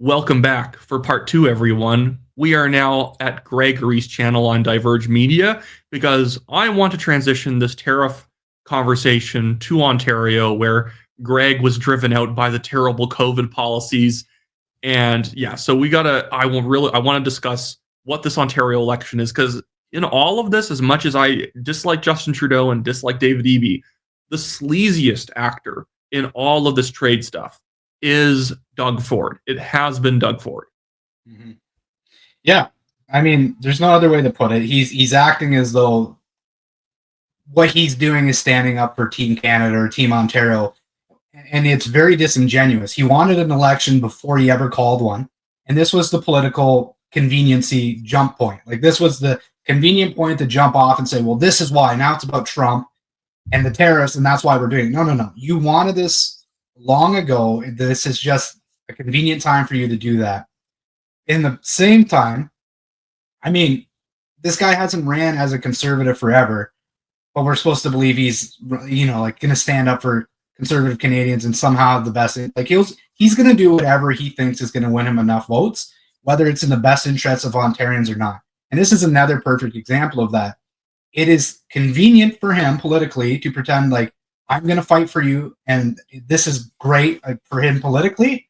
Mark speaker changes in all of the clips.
Speaker 1: Welcome back for part two, everyone. We are now at Gregory's channel on Diverge Media because I want to transition this tariff conversation to Ontario, where Greg was driven out by the terrible COVID policies. And yeah, so I want to discuss what this Ontario election is, because in all of this, as much as I dislike Justin Trudeau and dislike David Eby, the sleaziest actor in all of this trade stuff is Doug Ford. It has been Doug Ford.
Speaker 2: Mm-hmm. Yeah, I mean, there's no other way to put it. He's acting as though what he's doing is standing up for Team Canada or Team Ontario, and it's very disingenuous. He wanted an election before he ever called one, and this was the political conveniency jump point. Like, this was the convenient point to jump off and say, well, this is why. Now it's about Trump and the tariffs, and that's why we're doing it. No. You wanted this long ago. This is just a convenient time for you to do that. In the same time, I mean, this guy hasn't ran as a conservative forever, but we're supposed to believe he's, going to stand up for conservative Canadians and somehow have the best. Like, he's going to do whatever he thinks is going to win him enough votes, whether it's in the best interests of Ontarians or not. And this is another perfect example of that. It is convenient for him politically to pretend like, I'm going to fight for you, and this is great for him politically.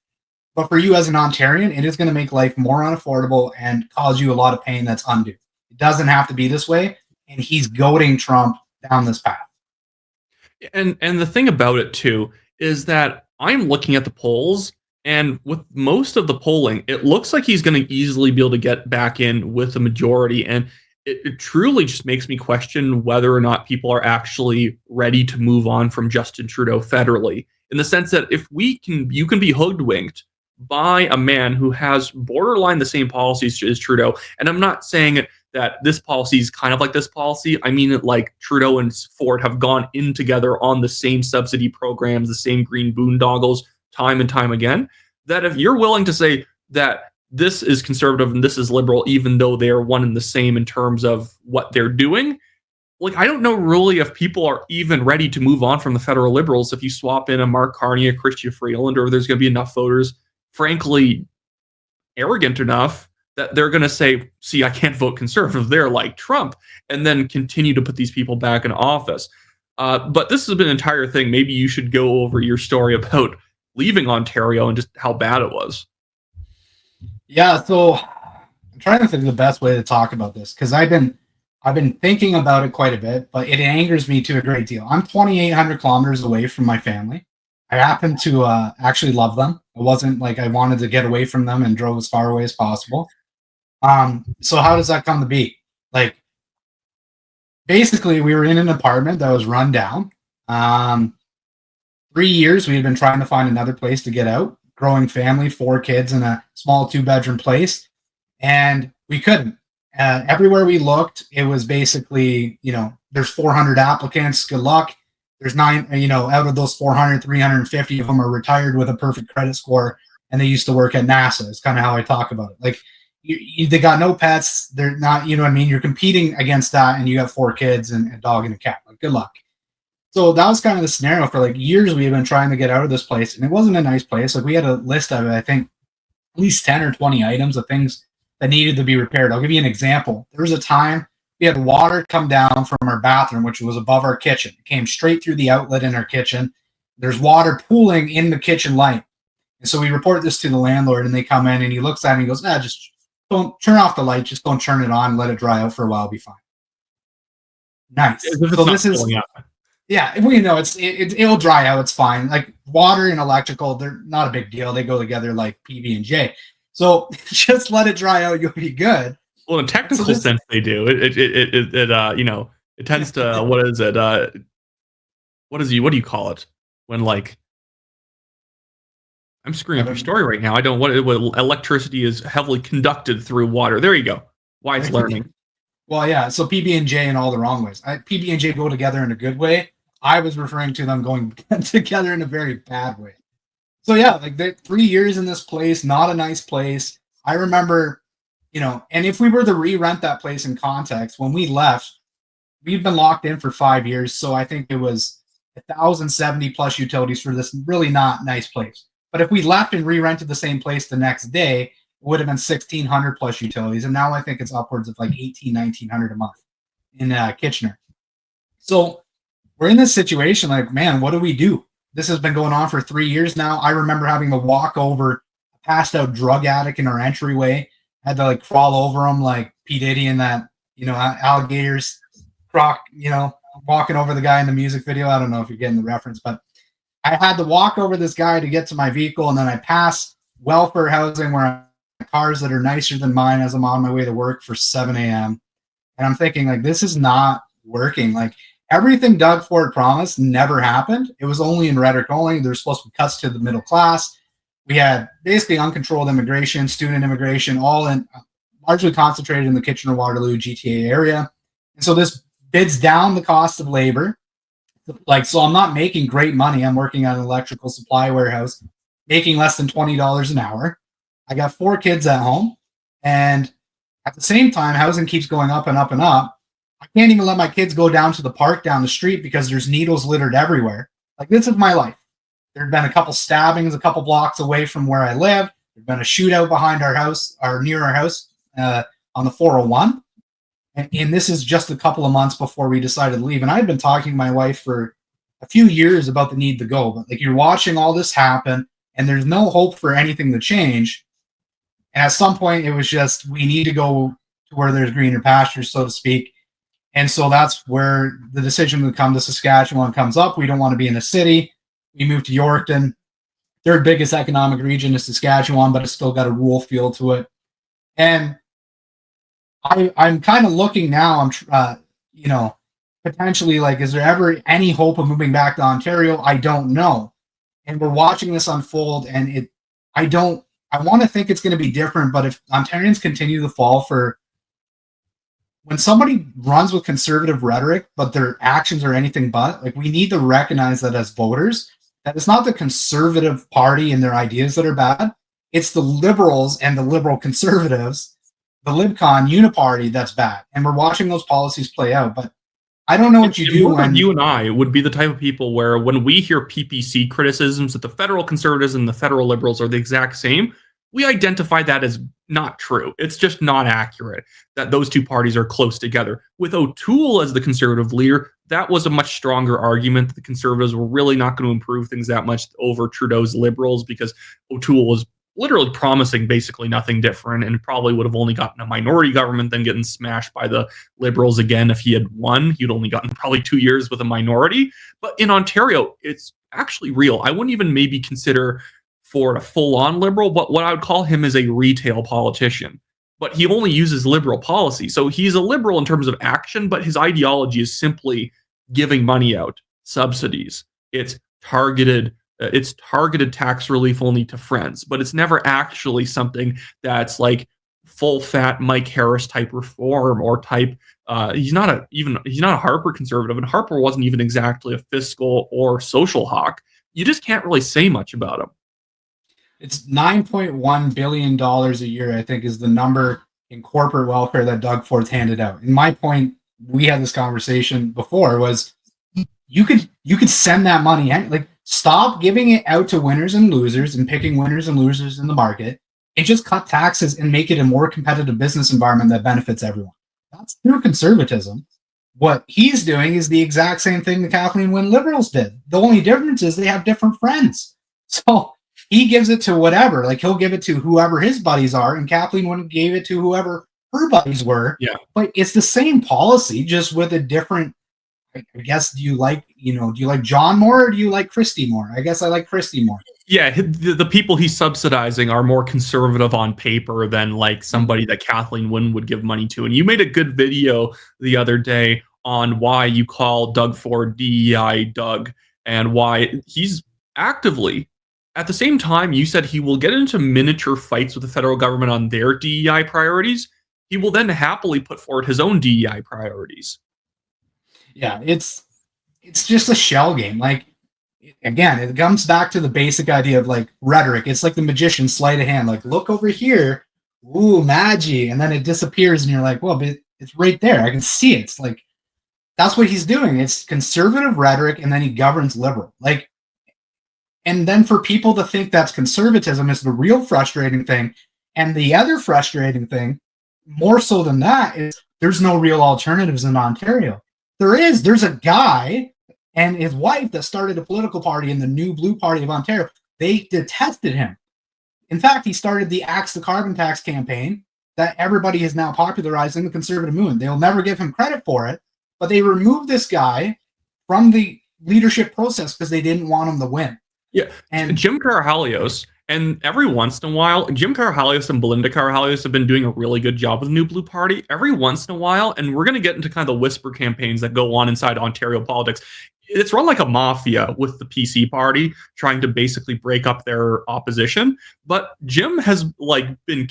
Speaker 2: But for you as an Ontarian, it is going to make life more unaffordable and cause you a lot of pain that's undue. It doesn't have to be this way, and he's goading Trump down this path.
Speaker 1: And the thing about it, too, is that I'm looking at the polls, and with most of the polling, it looks like he's going to easily be able to get back in with a majority. And it truly just makes me question whether or not people are actually ready to move on from Justin Trudeau federally, in the sense that you can be hoodwinked by a man who has borderline the same policies as Trudeau. And I'm not saying that this policy is kind of like this policy. I mean it like Trudeau and Ford have gone in together on the same subsidy programs, the same green boondoggles, time and time again. That if you're willing to say that this is conservative and this is liberal, even though they are one and the same in terms of what they're doing, like, I don't know really if people are even ready to move on from the federal Liberals if you swap in a Mark Carney, a Chrystia Freeland, or there's going to be enough voters, frankly, arrogant enough that they're going to say, see, I can't vote conservative, they're like Trump, and then continue to put these people back in office. But this has been an entire thing. Maybe you should go over your story about leaving Ontario and just how bad it was.
Speaker 2: Yeah, so I'm trying to think of the best way to talk about this, because I've been thinking about it quite a bit, but it angers me to a great deal. I'm 2,800 kilometers away from my family. I happen to actually love them. It wasn't like I wanted to get away from them and drove as far away as possible. So how does that come to be? Like, basically, we were in an apartment that was run down. 3 years we had been trying to find another place to get out. Growing family, 4 kids in a small 2-bedroom place, and we couldn't. Everywhere we looked, it was basically, there's 400 applicants. Good luck. There's 9, out of those 400, 350 of them are retired with a perfect credit score, and they used to work at NASA. It's kind of how I talk about it. Like, they got no pets. They're not, you know what I mean? You're competing against that, and you have 4 kids and a dog and a cat. Like, good luck. So that was kind of the scenario for like years. We had been trying to get out of this place, and it wasn't a nice place. Like, we had a list of, I think, at least 10 or 20 items of things that needed to be repaired. I'll give you an example. There was a time we had water come down from our bathroom, which was above our kitchen. It came straight through the outlet in our kitchen. There's water pooling in the kitchen light. And so we report this to the landlord, and they come in, and he looks at it and he goes, just don't turn off the light. Just don't turn it on. Let it dry out for a while. It'll be fine. Nice. So this is... Yeah, it'll dry out. It's fine. Like, water and electrical, they're not a big deal. They go together like PB&J. So just let it dry out. You'll be good.
Speaker 1: Well, in a technical sense, they do. It tends to, what is it? What do you call it? When, like, I'm screwing up your story right now. I don't what electricity is heavily conducted through water. There you go. Wyatt's learning.
Speaker 2: Well, yeah. So PB&J in all the wrong ways. PB&J go together in a good way. I was referring to them going together in a very bad way. So yeah, like 3 years in this place, not a nice place. I remember, and if we were to re-rent that place in context, when we left, we'd been locked in for 5 years. So I think it was 1,070 plus utilities for this really not nice place. But if we left and re-rented the same place the next day, it would have been 1,600 plus utilities. And now I think it's upwards of like 1,900 a month in Kitchener. So we're in this situation like, man, what do we do? This has been going on for 3 years now. I remember having to walk over a passed out drug addict in our entryway. I had to like crawl over him like P. Diddy in that, alligators croc, walking over the guy in the music video. I don't know if you're getting the reference, but I had to walk over this guy to get to my vehicle, and then I pass welfare housing where I have cars that are nicer than mine as I'm on my way to work for 7 a.m. And I'm thinking, like, this is not working. Like, everything Doug Ford promised never happened. It was only in rhetoric only. There's supposed to be cuts to the middle class. We had basically uncontrolled immigration, student immigration, all in largely concentrated in the Kitchener-Waterloo GTA area. And so this bids down the cost of labor. Like, so I'm not making great money. I'm working at an electrical supply warehouse, making less than $20 an hour. I got 4 kids at home. And at the same time, housing keeps going up and up and up. I can't even let my kids go down to the park down the street because there's needles littered everywhere. Like, this is my life. There had been a couple stabbings a couple blocks away from where I live. There'd been a shootout behind our house, or near our house, on the 401. And this is just a couple of months before we decided to leave. And I had been talking to my wife for a few years about the need to go. But like, you're watching all this happen, and there's no hope for anything to change. And at some point, it was just, we need to go to where there's greener pastures, so to speak. And so that's where the decision to come to Saskatchewan comes up. We don't want to be in a city. We moved to Yorkton. Third biggest economic region is Saskatchewan, but it's still got a rural feel to it. And I'm kind of looking now, potentially, like, is there ever any hope of moving back to Ontario? I don't know. And we're watching this unfold, and I want to think it's going to be different, but if Ontarians continue to fall for, when somebody runs with conservative rhetoric, but their actions are anything but, like, we need to recognize that as voters, that it's not the Conservative Party and their ideas that are bad. It's the Liberals and the Liberal Conservatives, the LibCon Uniparty, that's bad. And we're watching those policies play out. But I don't know what you do when
Speaker 1: you and I would be the type of people where, when we hear PPC criticisms that the federal Conservatives and the federal Liberals are the exact same, we identify that as not true. It's just not accurate that those two parties are close together. With O'Toole as the Conservative leader, that was a much stronger argument that the Conservatives were really not going to improve things that much over Trudeau's Liberals, because O'Toole was literally promising basically nothing different, and probably would have only gotten a minority government, then getting smashed by the Liberals again if he had won. He'd only gotten probably 2 years with a minority. But in Ontario, it's actually real. I wouldn't even maybe consider Ford a full-on Liberal, but what I would call him is a retail politician. But he only uses Liberal policy. So he's a Liberal in terms of action, but his ideology is simply giving money out, subsidies. It's targeted tax relief only to friends, but it's never actually something that's like full fat Mike Harris type reform or type. He's not a Harper conservative, and Harper wasn't even exactly a fiscal or social hawk. You just can't really say much about him.
Speaker 2: It's $9.1 billion a year, I think, is the number in corporate welfare that Doug Ford's handed out. And my point, we had this conversation before, was you could send that money, like, stop giving it out to winners and losers and picking winners and losers in the market, and just cut taxes and make it a more competitive business environment that benefits everyone. That's true conservatism. What he's doing is the exact same thing the Kathleen Wynne Liberals did. The only difference is they have different friends. So he gives it to whatever. Like, he'll give it to whoever his buddies are, and Kathleen Wynne gave it to whoever her buddies were.
Speaker 1: Yeah.
Speaker 2: But it's the same policy, just with a different, I guess, do you like John more, or do you like Christie more? I guess I like Christie more.
Speaker 1: Yeah, the people he's subsidizing are more conservative on paper than like somebody that Kathleen Wynne would give money to. And you made a good video the other day on why you call Doug Ford DEI Doug, and why he's actively, at the same time you said he will get into miniature fights with the federal government on their DEI priorities, he will then happily put forward his own DEI priorities.
Speaker 2: Yeah, it's just a shell game. Like, again, it comes back to the basic idea of like rhetoric. It's like the magician's sleight of hand. Like, look over here, ooh, magi, and then it disappears, and you're like, well, but it's right there. I can see it. It's like, that's what he's doing. It's conservative rhetoric, and then he governs liberal. Like, And then for people to think that's conservatism is the real frustrating thing. And the other frustrating thing, more so than that, is there's no real alternatives in Ontario. There's a guy and his wife that started a political party in the New Blue Party of Ontario. They detested him. In fact, he started the Axe the Carbon Tax campaign that everybody is now popularizing the conservative movement. They'll never give him credit for it, but they removed this guy from the leadership process because they didn't want him to win.
Speaker 1: Yeah, and Jim Carahalios, and every once in a while, Jim Carahalios and Belinda Carahalios have been doing a really good job with the New Blue Party. Every once in a while, and we're going to get into kind of the whisper campaigns that go on inside Ontario politics. It's run like a mafia with the PC party trying to basically break up their opposition. But Jim has been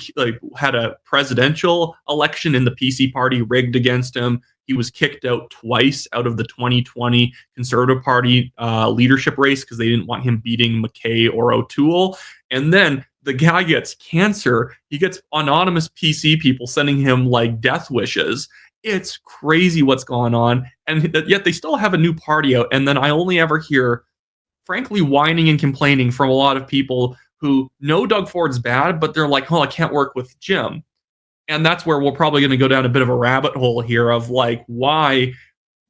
Speaker 1: had a presidential election in the PC party rigged against him. He was kicked out twice out of the 2020 Conservative Party leadership race because they didn't want him beating McKay or O'Toole. And then the guy gets cancer. He gets anonymous PC people sending him death wishes. It's crazy what's going on. And yet they still have a new party out. And then I only ever hear, frankly, whining and complaining from a lot of people who know Doug Ford's bad, but they're like, oh, I can't work with Jim. And that's where we're probably going to go down a bit of a rabbit hole here of why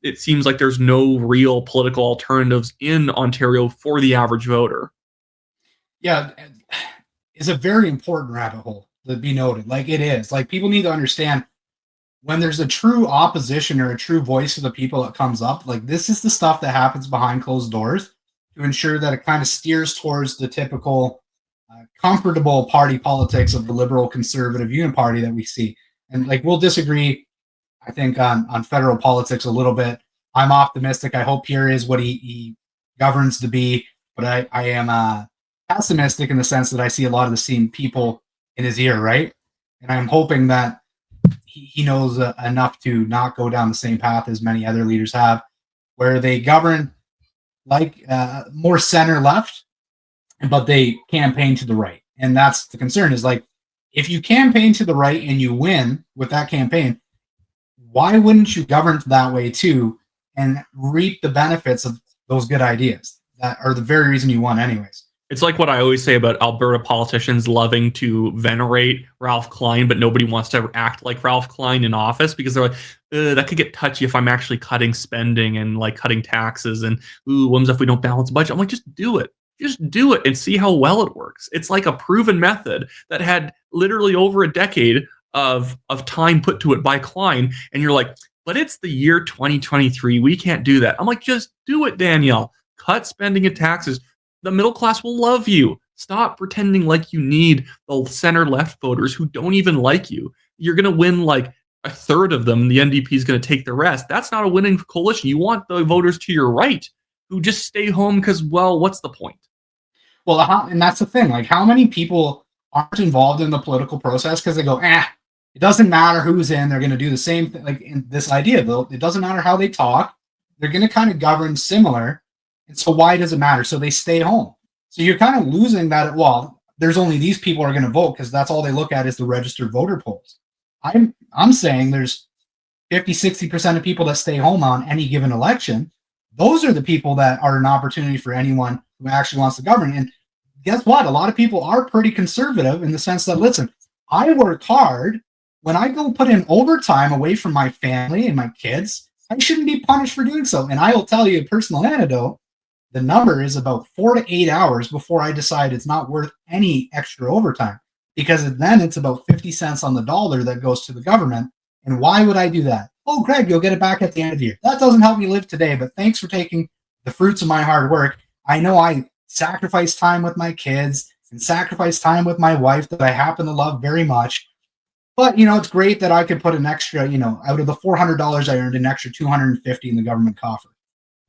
Speaker 1: it seems like there's no real political alternatives in Ontario for the average voter.
Speaker 2: Yeah, it's a very important rabbit hole to be noted. It is. People need to understand when there's a true opposition or a true voice of the people that comes up, this is the stuff that happens behind closed doors to ensure that it kind of steers towards the typical comfortable party politics of the liberal conservative uniparty that we see. And we'll disagree, I think, on federal politics a little bit. I'm optimistic. I hope Pierre is what he governs to be, but I am pessimistic in the sense that I see a lot of the same people in his ear, right? And I'm hoping that he knows enough to not go down the same path as many other leaders have, where they govern more center left, but they campaign to the right. And that's the concern is if you campaign to the right and you win with that campaign, why wouldn't you govern that way too and reap the benefits of those good ideas that are the very reason you won anyways?
Speaker 1: It's like what I always say about Alberta politicians loving to venerate Ralph Klein, but nobody wants to act like Ralph Klein in office because they're like, that could get touchy if I'm actually cutting spending and cutting taxes and what if we don't balance budget? I'm like, just do it. Just do it and see how well it works. It's like a proven method that had literally over a decade of time put to it by Klein. And you're like, but it's the year 2023. We can't do that. I'm like, just do it, Danielle. Cut spending and taxes. The middle class will love you. Stop pretending like you need the center left voters who don't even like you. You're going to win a third of them. The NDP is going to take the rest. That's not a winning coalition. You want the voters to your right who just stay home because, what's the point?
Speaker 2: Well, and that's the thing. How many people aren't involved in the political process because they go, it doesn't matter who's in. They're going to do the same thing. In this idea, though, it doesn't matter how they talk. They're going to kind of govern similar. And so why does it matter? So they stay home. So you're kind of losing that. There's only these people are going to vote because that's all they look at is the registered voter polls. I'm saying there's 50, 60% of people that stay home on any given election. Those are the people that are an opportunity for anyone who actually wants to govern. And guess what? A lot of people are pretty conservative in the sense that, listen, I work hard. When I go put in overtime away from my family and my kids, I shouldn't be punished for doing so. And I will tell you a personal anecdote. The number is about 4 to 8 hours before I decide it's not worth any extra overtime, because then it's about 50 cents on the dollar that goes to the government. And why would I do that? Oh, Greg, you'll get it back at the end of the year. That doesn't help me live today, but thanks for taking the fruits of my hard work. I know I sacrifice time with my kids and sacrifice time with my wife that I happen to love very much. But, it's great that I could put an extra, out of the $400 I earned, an extra $250 in the government coffer.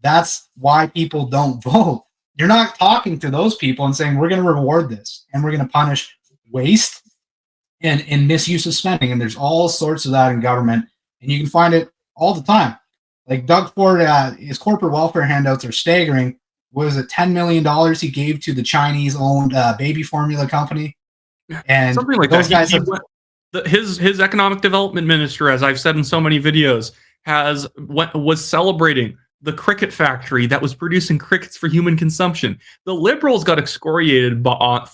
Speaker 2: That's why people don't vote. You're not talking to those people and saying, we're going to reward this and we're going to punish waste and misuse of spending. And there's all sorts of that in government. And you can find it all the time. Doug Ford, his corporate welfare handouts are staggering. What was it, $10 million he gave to the Chinese-owned baby formula company? And
Speaker 1: something like
Speaker 2: those
Speaker 1: that.
Speaker 2: Guys
Speaker 1: his economic development minister, as I've said in so many videos, was celebrating the cricket factory that was producing crickets for human consumption. The Liberals got excoriated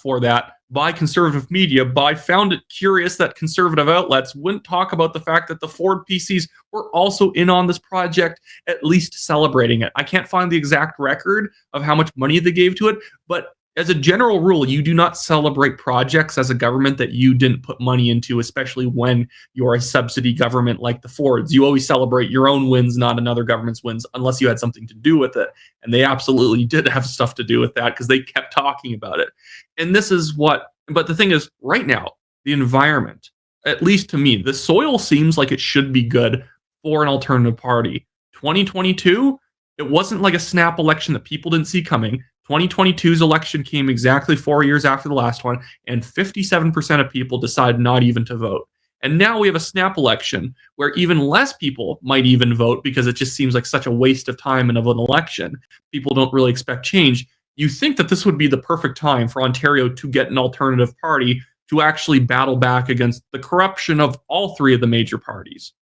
Speaker 1: for that by conservative media. I found it curious that conservative outlets wouldn't talk about the fact that the Ford PCs were also in on this project, at least celebrating it. I can't find the exact record of how much money they gave to it, but as a general rule, you do not celebrate projects as a government that you didn't put money into, especially when you're a subsidy government like the Fords. You always celebrate your own wins, not another government's wins, unless you had something to do with it. And they absolutely did have stuff to do with that because they kept talking about it. And this is but the thing is, right now, the environment, at least to me, the soil seems like it should be good for an alternative party. 2022, it wasn't like a snap election that people didn't see coming. 2022's election came exactly 4 years after the last one, and 57% of people decided not even to vote. And now we have a snap election where even less people might even vote because it just seems like such a waste of time and of an election. People don't really expect change. You think that this would be the perfect time for Ontario to get an alternative party to actually battle back against the corruption of all three of the major parties.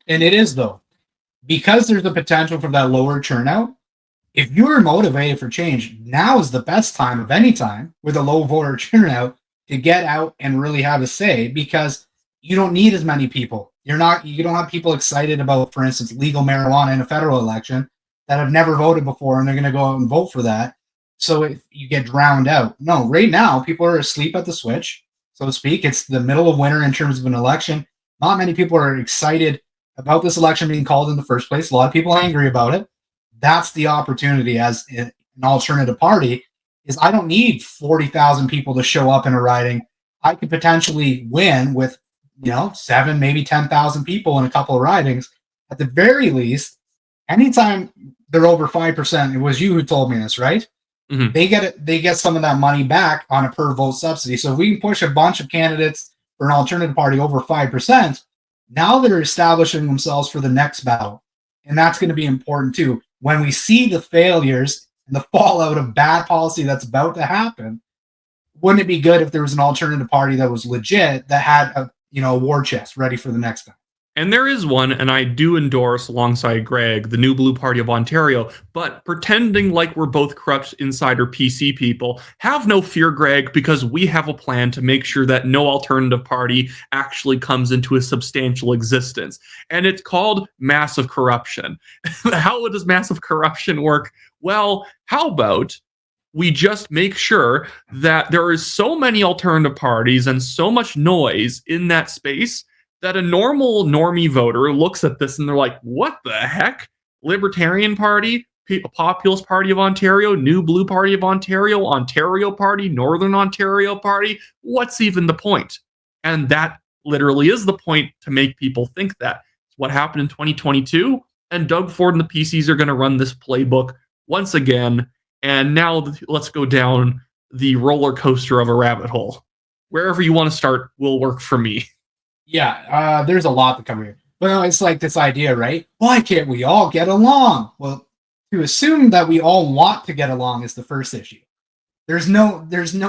Speaker 2: And it is, though, because there's the potential for that lower turnout. If you're motivated for change, now is the best time of any time with a low voter turnout to get out and really have a say, because you don't need as many people. You don't have people excited about, for instance, legal marijuana in a federal election that have never voted before and they're going to go out and vote for that. So if you get drowned out. No, right now people are asleep at the switch, so to speak. It's the middle of winter in terms of an election. Not many people are excited about this election being called in the first place. A lot of people are angry about it. That's the opportunity as an alternative party, is I don't need 40,000 people to show up in a riding. I could potentially win with, 7, maybe 10,000 people in a couple of ridings. At the very least, anytime they're over 5%, it was you who told me this, right?
Speaker 1: Mm-hmm.
Speaker 2: They get some of that money back on a per vote subsidy. So if we can push a bunch of candidates for an alternative party over 5%, now they're establishing themselves for the next battle. And that's going to be important too. When we see the failures and the fallout of bad policy that's about to happen, wouldn't it be good if there was an alternative party that was legit, that had a war chest ready for the next time?
Speaker 1: And there is one, and I do endorse, alongside Greg, the New Blue Party of Ontario, but pretending like we're both corrupt insider PC people, have no fear, Greg, because we have a plan to make sure that no alternative party actually comes into a substantial existence. And it's called massive corruption. How does massive corruption work? Well, how about we just make sure that there is so many alternative parties and so much noise in that space that a normie voter looks at this and they're like, what the heck? Libertarian Party, Populist Party of Ontario, New Blue Party of Ontario, Ontario Party, Northern Ontario Party. What's even the point? And that literally is the point, to make people think that. It's what happened in 2022. And Doug Ford and the PCs are going to run this playbook once again. And now let's go down the roller coaster of a rabbit hole. Wherever you want to start will work for me.
Speaker 2: Yeah, there's a lot to cover here. But it's like this idea, right? Why can't we all get along? Well, to assume that we all want to get along is the first issue. There's no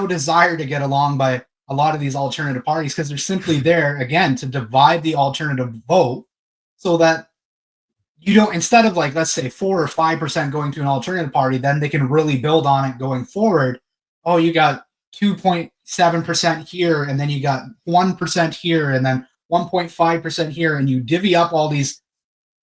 Speaker 2: desire to get along by a lot of these alternative parties, because they're simply there, again, to divide the alternative vote, so that you don't, instead of, like, let's say 4 or 5% going to an alternative party, then they can really build on it going forward. Oh, you got 2.7% here, and then you got 1% here, and then 1.5% here, and you divvy up all these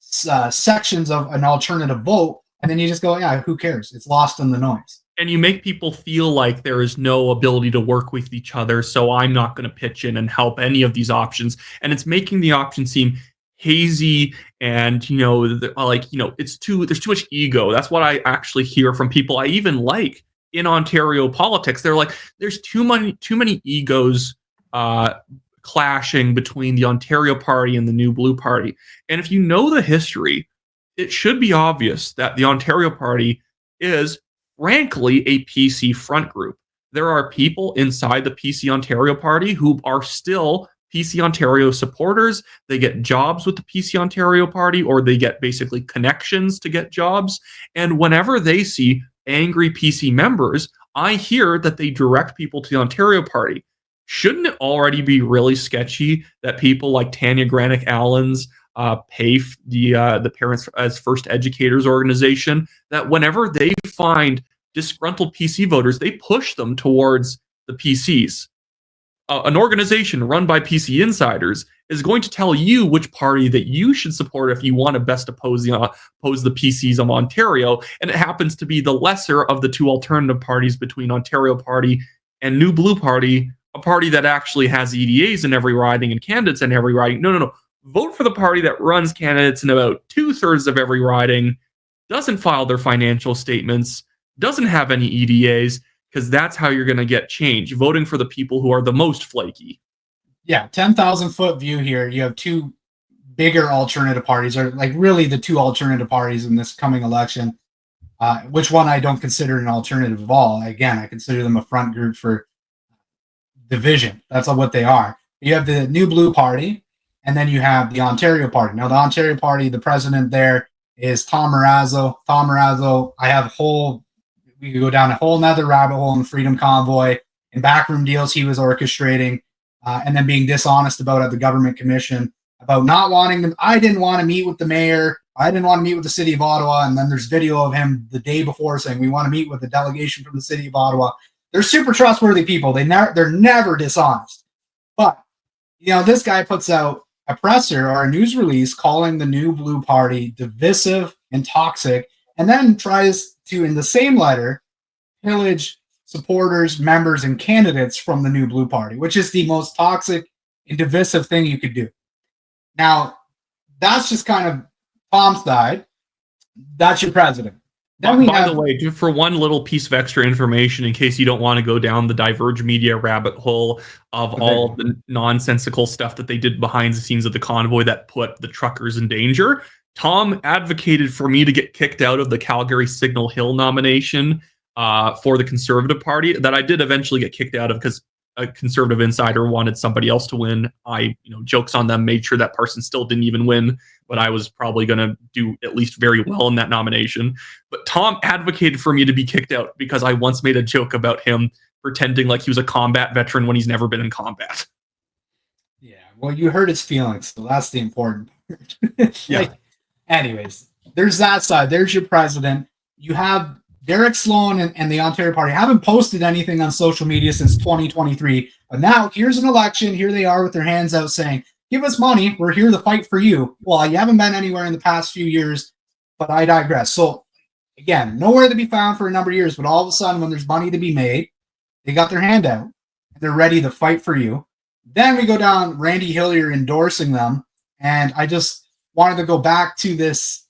Speaker 2: sections of an alternative vote, and then you just go, yeah, who cares? It's lost in the noise.
Speaker 1: And you make people feel like there is no ability to work with each other, so I'm not going to pitch in and help any of these options. And it's making the option seem hazy, and there's too much ego. That's what I actually hear from people I even like in Ontario politics. They're like, there's too many egos clashing between the Ontario Party and the New Blue Party. And if you know the history, it should be obvious that the Ontario Party is, frankly, a PC front group. There are people inside the PC Ontario Party who are still PC Ontario supporters. They get jobs with the PC Ontario Party, or they get basically connections to get jobs. And whenever they see angry PC members, I hear that they direct people to the Ontario Party. Shouldn't it already be really sketchy that people like Tanya Granick-Allens, pay the Parents as First Educators organization, that whenever they find disgruntled PC voters, they push them towards the PCs. An organization run by PC insiders is going to tell you which party that you should support if you want to best oppose the PCs of Ontario, and it happens to be the lesser of the two alternative parties between Ontario Party and New Blue Party, a party that actually has EDAs in every riding and candidates in every riding. No. Vote for the party that runs candidates in about 2/3 of every riding, doesn't file their financial statements, doesn't have any EDAs, because that's how you're going to get change, voting for the people who are the most flaky.
Speaker 2: Yeah, 10,000-foot view here. You have two bigger alternative parties, or like really the two alternative parties in this coming election. Which one I don't consider an alternative at all. Again, I consider them a front group for division. That's what they are. You have the New Blue Party, and then you have the Ontario Party. Now, the Ontario Party, the president there is Tom Marazzo. Tom Marazzo, we could go down a whole nother rabbit hole in the Freedom Convoy and backroom deals he was orchestrating, and then being dishonest about at the government commission about not wanting them. I didn't want to meet with the mayor. I didn't want to meet with the city of Ottawa. And then there's video of him the day before saying, we want to meet with the delegation from the city of Ottawa. They're super trustworthy people. They're never dishonest. But, this guy puts out a presser or a news release calling the New Blue Party divisive and toxic, and then tries to, in the same letter, pillage supporters, members, and candidates from the New Blue Party, which is the most toxic and divisive thing you could do. Now, that's just kind of Tom's side. That's your president.
Speaker 1: Then by the way, for one little piece of extra information, in case you don't want to go down the Diverge media rabbit hole of all the nonsensical stuff that they did behind the scenes of the convoy that put the truckers in danger, Tom advocated for me to get kicked out of the Calgary Signal Hill nomination for the Conservative Party that I did eventually get kicked out of because a Conservative insider wanted somebody else to win. I, jokes on them, made sure that person still didn't even win, but I was probably going to do at least very well in that nomination. But Tom advocated for me to be kicked out because I once made a joke about him pretending like he was a combat veteran when he's never been in combat.
Speaker 2: Yeah, well, you hurt his feelings, so that's the important part.
Speaker 1: Yeah.
Speaker 2: Anyways, there's that side. There's your president. You have Derek Sloan and the Ontario Party haven't posted anything on social media since 2023. But now here's an election. Here they are with their hands out saying, give us money. We're here to fight for you. Well, you haven't been anywhere in the past few years, but I digress. So again, nowhere to be found for a number of years. But all of a sudden, when there's money to be made, they got their hand out. And they're ready to fight for you. Then we go down Randy Hillier endorsing them. And I just wanted to go back to this.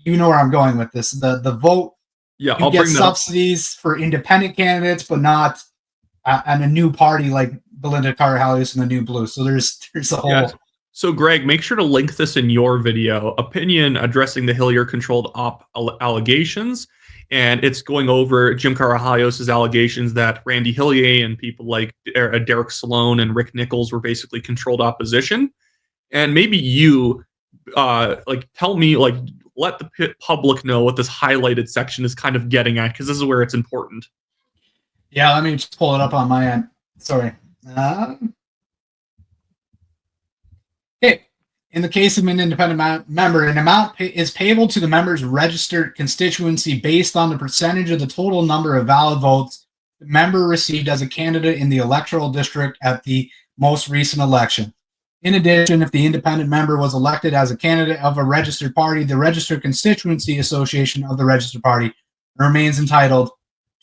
Speaker 2: You know where I'm going with this. The vote.
Speaker 1: Yeah,
Speaker 2: I'll get subsidies for independent candidates, but not on a new party like Belinda Carvalho's and the New Blue. So there's a whole. Yeah.
Speaker 1: So Greg, make sure to link this in your video. Opinion addressing the Hillier Controlled Op allegations, and it's going over Jim Carvalho's allegations that Randy Hillier and people like Derek Sloan and Rick Nichols were basically controlled opposition. And maybe you tell me let the public know what this highlighted section is kind of getting at, because this is where it's important.
Speaker 2: Yeah, let me just pull it up on my end. Sorry. Okay. In the case of an independent member, an amount is payable to the member's registered constituency based on the percentage of the total number of valid votes the member received as a candidate in the electoral district at the most recent election. In addition, if the independent member was elected as a candidate of a registered party, the registered constituency association of the registered party remains entitled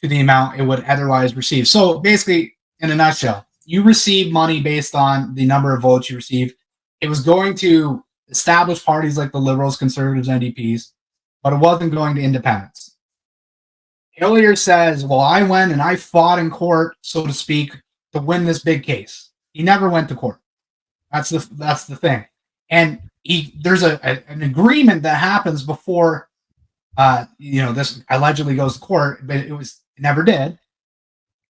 Speaker 2: to the amount it would otherwise receive. So basically, in a nutshell, you receive money based on the number of votes you receive. It was going to established parties like the Liberals, Conservatives, NDPs, but it wasn't going to independents. Hillier says, well, I went and I fought in court, so to speak, to win this big case. He never went to court. That's the thing. And there's an agreement that happens before this allegedly goes to court, but it never did,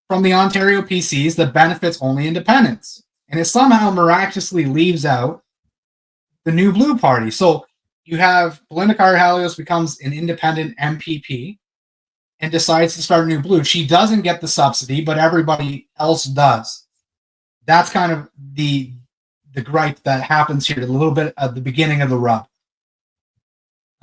Speaker 2: from the Ontario PCs that benefits only independents. And it somehow miraculously leaves out the New Blue Party. So you have Belinda Carvalho becomes an independent MPP and decides to start New Blue. She doesn't get the subsidy, but everybody else does. That's kind of the the gripe that happens here a little bit at the beginning of the rub.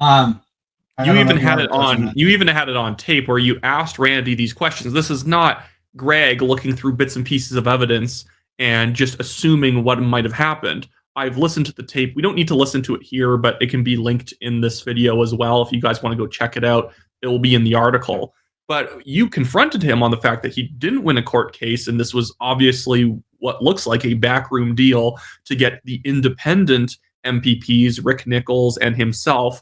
Speaker 1: You even had it on tape where you asked Randy these questions. This is not Greg looking through bits and pieces of evidence and just assuming what might have happened. I've listened to the tape. We don't need to listen to it here, but it can be linked in this video as well. If you guys want to go check it out, it will be in the article. But you confronted him on the fact that he didn't win a court case, and this was obviously what looks like a backroom deal to get the independent MPPs, Rick Nichols and himself,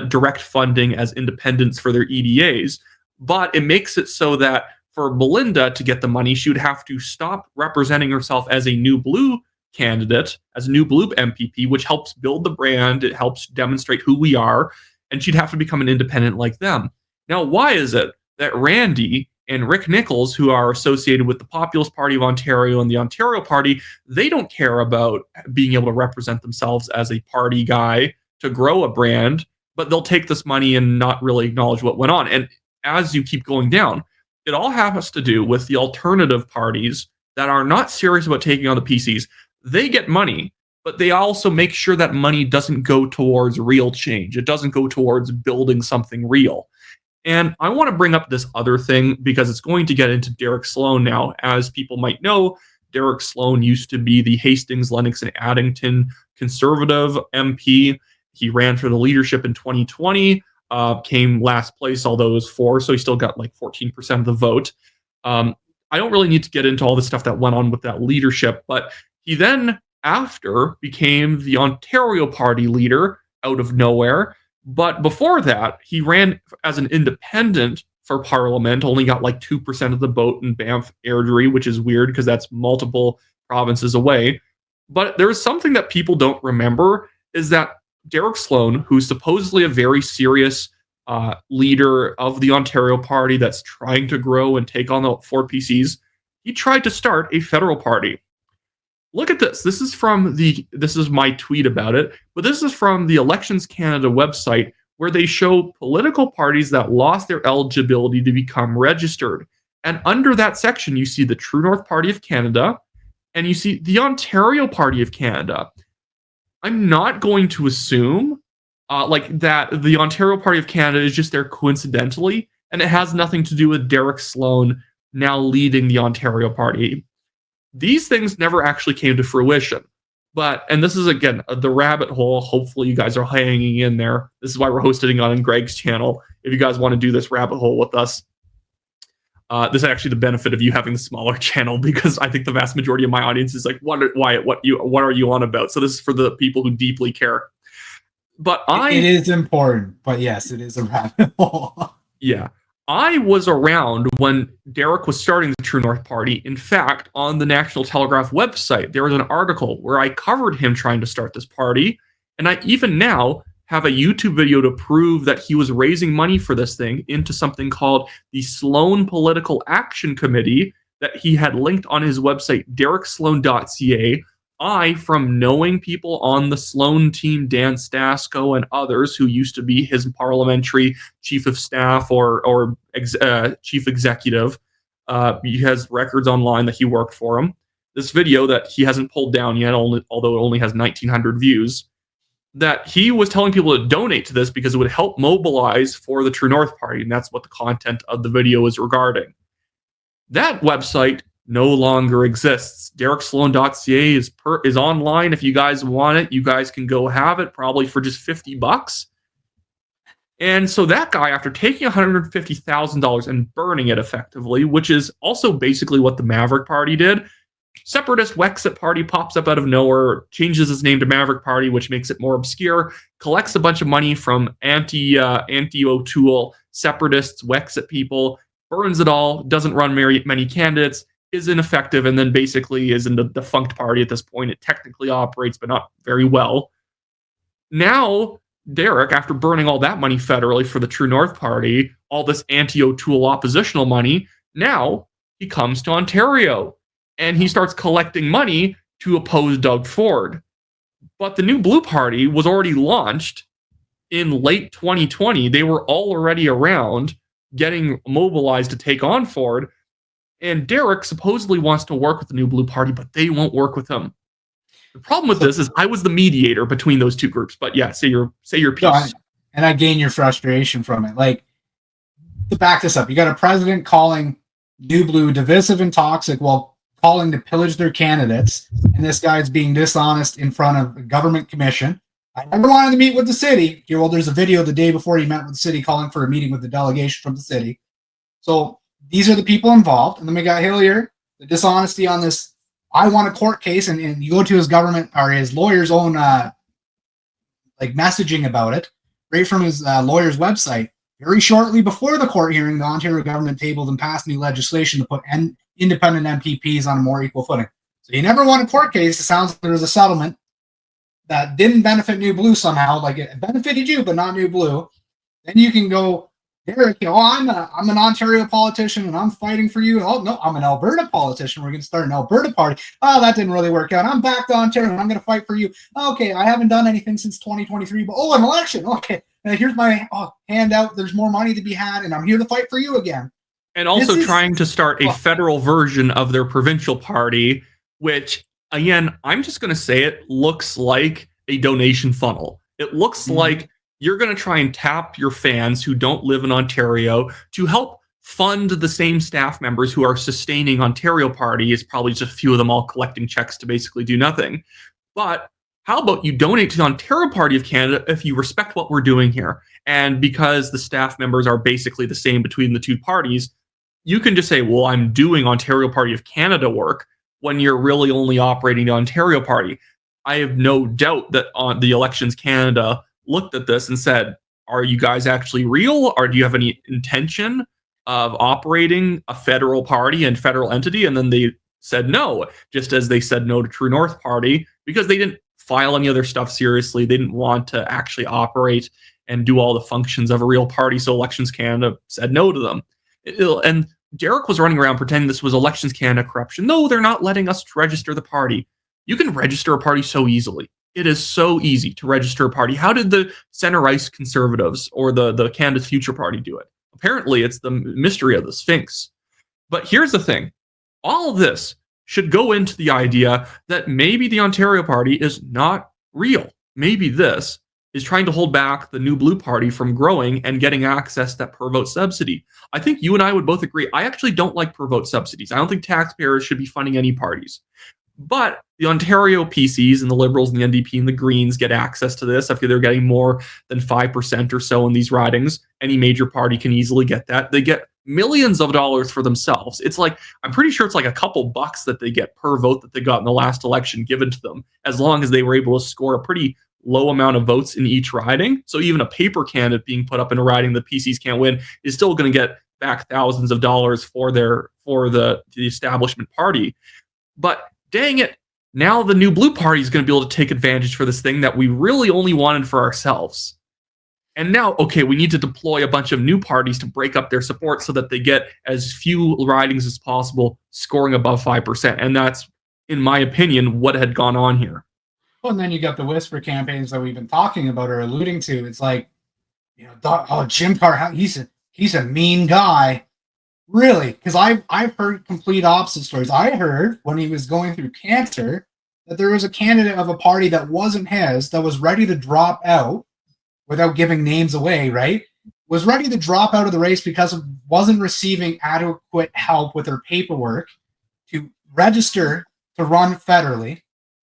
Speaker 1: direct funding as independents for their EDAs. But it makes it so that for Belinda to get the money, she would have to stop representing herself as a New Blue candidate, as a New Blue MPP, which helps build the brand. It helps demonstrate who we are. And she'd have to become an independent like them. Now, why is it that Randy and Rick Nichols, who are associated with the Populist Party of Ontario and the Ontario Party, they don't care about being able to represent themselves as a party guy to grow a brand, but they'll take this money and not really acknowledge what went on. And as you keep going down, it all has to do with the alternative parties that are not serious about taking on the PCs. They get money, but they also make sure that money doesn't go towards real change. It doesn't go towards building something real. And I want to bring up this other thing because it's going to get into Derek Sloan now. As people might know, Derek Sloan used to be the Hastings, Lennox, and Addington Conservative MP. He ran for the leadership in 2020, came last place, although it was 4, so he still got like 14% of the vote. I don't really need to get into all the stuff that went on with that leadership, but he then, after, became the Ontario Party leader out of nowhere. But before that, he ran as an independent for Parliament, only got like 2% of the vote in Banff Airdrie, which is weird because that's multiple provinces away. But there is something that people don't remember, is that Derek Sloan, who's supposedly a very serious leader of the Ontario Party that's trying to grow and take on the 4 PCs, he tried to start a federal party. Look at this. This is my tweet about it, but this is from the Elections Canada website, where they show political parties that lost their eligibility to become registered. And under that section, you see the True North Party of Canada, and you see the Ontario Party of Canada. I'm not going to assume that the Ontario Party of Canada is just there coincidentally, and it has nothing to do with Derek Sloan now leading the Ontario Party. These things never actually came to fruition. And this is, again, the rabbit hole. Hopefully you guys are hanging in there. This is why we're hosting on Greg's channel. If you guys want to do this rabbit hole with us, this is actually the benefit of you having the smaller channel, because I think the vast majority of my audience is like, Wyatt, what are you on about? So this is for the people who deeply care. But
Speaker 2: it is important, but yes, it is a rabbit hole.
Speaker 1: Yeah. I was around when Derek was starting the True North Party. In fact, on the National Telegraph website, there was an article where I covered him trying to start this party. And I even now have a YouTube video to prove that he was raising money for this thing into something called the Sloan Political Action Committee that he had linked on his website, dereksloan.ca. I, from knowing people on the Sloan team, Dan Stasko and others who used to be his parliamentary chief of staff or chief executive, he has records online that he worked for him. This video that he hasn't pulled down yet, although it only has 1,900 views, that he was telling people to donate to this because it would help mobilize for the True North Party, and that's what the content of the video is regarding. That website no longer exists. DerekSloan.ca is online. If you guys want it, you guys can go have it, probably for just $50. And so that guy, after taking $150,000 and burning it effectively, which is also basically what the Maverick Party did, separatist Wexit Party pops up out of nowhere, changes its name to Maverick Party, which makes it more obscure, collects a bunch of money from anti-O'Toole separatists, Wexit people, burns it all, doesn't run many candidates, is ineffective, and then basically is in the defunct party at this point. It technically operates, but not very well. Now, Derek, after burning all that money federally for the True North Party, all this anti-O'Toole oppositional money, now he comes to Ontario, and he starts collecting money to oppose Doug Ford. But the New Blue Party was already launched in late 2020. They were already around, getting mobilized to take on Ford. And Derek supposedly wants to work with the New Blue Party, but they won't work with him. The problem with this is I was the mediator between those two groups. But yeah, say your piece.
Speaker 2: No, and I gain your frustration from it. Like, to back this up, you got a president calling New Blue divisive and toxic while calling to pillage their candidates, and this guy's being dishonest in front of a government commission. I never wanted to meet with the city. Well, there's a video the day before he met with the city calling for a meeting with the delegation from the city. So these are the people involved. And then we got Hillier, the dishonesty on this. I want a court case, and you go to his government or his lawyer's own like messaging about it, right from his lawyer's website. Very shortly before the court hearing, the Ontario government tabled and passed new legislation to put independent MPPs on a more equal footing. So you never won a court case. It sounds like there was a settlement that didn't benefit New Blue somehow. Like, it benefited you, but not New Blue. Then you can go, Derek, I'm an Ontario politician and I'm fighting for you. Oh, no, I'm an Alberta politician. We're going to start an Alberta party. Oh, that didn't really work out. I'm back to Ontario and I'm going to fight for you. Okay, I haven't done anything since 2023, but an election. Okay, here's my handout. There's more money to be had, and I'm here to fight for you again.
Speaker 1: And also trying to start a federal version of their provincial party, which, again, I'm just going to say it looks like a donation funnel. It looks like you're going to try and tap your fans who don't live in Ontario to help fund the same staff members who are sustaining Ontario Party. It's probably just a few of them all collecting checks to basically do nothing. But how about you donate to the Ontario Party of Canada if you respect what we're doing here? And because the staff members are basically the same between the two parties, you can just say, well, I'm doing Ontario Party of Canada work when you're really only operating the Ontario Party. I have no doubt that on the Elections Canada looked at this and said, are you guys actually real? Or do you have any intention of operating a federal party and federal entity? And then they said no, just as they said no to True North Party, because they didn't file any other stuff seriously. They didn't want to actually operate and do all the functions of a real party. So Elections Canada said no to them. And Derek was running around pretending this was Elections Canada corruption. No, they're not letting us register the party. You can register a party so easily. It is so easy to register a party. How did the center-right Conservatives or the Canada's Future Party do it? Apparently, it's the mystery of the Sphinx. But here's the thing. All of this should go into the idea that maybe the Ontario Party is not real. Maybe this is trying to hold back the New Blue Party from growing and getting access to that per-vote subsidy. I think you and I would both agree. I actually don't like per-vote subsidies. I don't think taxpayers should be funding any parties. But the Ontario PCs and the Liberals and the NDP and the Greens get access to this. If they're getting more than 5% or so in these ridings, any major party can easily get that. They get millions of dollars for themselves. It's like, I'm pretty sure it's like a couple bucks that they get per vote that they got in the last election given to them, as long as they were able to score a pretty low amount of votes in each riding. So even a paper candidate being put up in a riding the PCs can't win is still going to get back thousands of dollars for the establishment party. But dang it, now the New Blue Party is going to be able to take advantage for this thing that we really only wanted for ourselves. And now, okay, we need to deploy a bunch of new parties to break up their support so that they get as few ridings as possible, scoring above 5%. And that's, in my opinion, what had gone on here.
Speaker 2: Well, and then you got the whisper campaigns that we've been talking about or alluding to. It's like, Jim Carr, he's a mean guy. Really? Because I've heard complete opposite stories. I heard when he was going through cancer that there was a candidate of a party that wasn't his that was ready to drop out without giving names away, right? Was ready to drop out of the race because it wasn't receiving adequate help with her paperwork to register to run federally,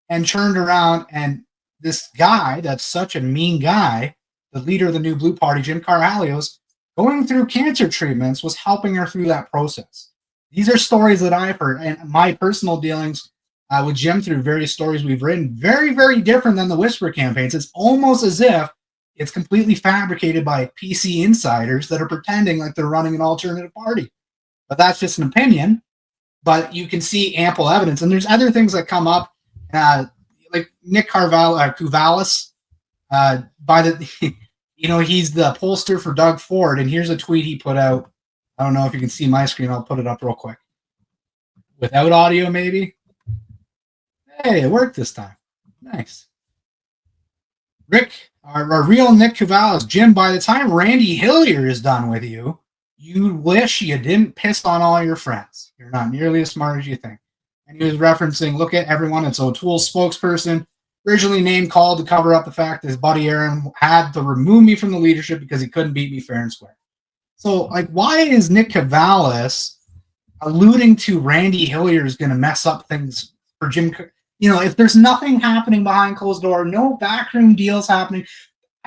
Speaker 2: and turned around, and this guy that's such a mean guy, the leader of the New Blue Party, Jim Carhalios, going through cancer treatments, was helping her through that process. These are stories that I've heard, and my personal dealings with Jim through various stories we've written, very, very different than the whisper campaigns. It's almost as if it's completely fabricated by PC insiders that are pretending like they're running an alternative party. But that's just an opinion. But you can see ample evidence. And there's other things that come up, like Nick Kuvalis, he's the pollster for Doug Ford. And here's a tweet he put out. I don't know if you can see my screen. I'll put it up real quick. Without audio, maybe. Hey, it worked this time. Nice. Rick, our real Nick Kuvalis, Jim, by the time Randy Hillier is done with you, you wish you didn't piss on all your friends. You're not nearly as smart as you think. And he was referencing, look at everyone, it's O'Toole's spokesperson, originally name called to cover up the fact that his buddy Aaron had to remove me from the leadership because he couldn't beat me fair and square. So, like, why is Nick Cavalis alluding to Randy Hillier is going to mess up things for Jim? You know, if there's nothing happening behind closed door, no backroom deals happening,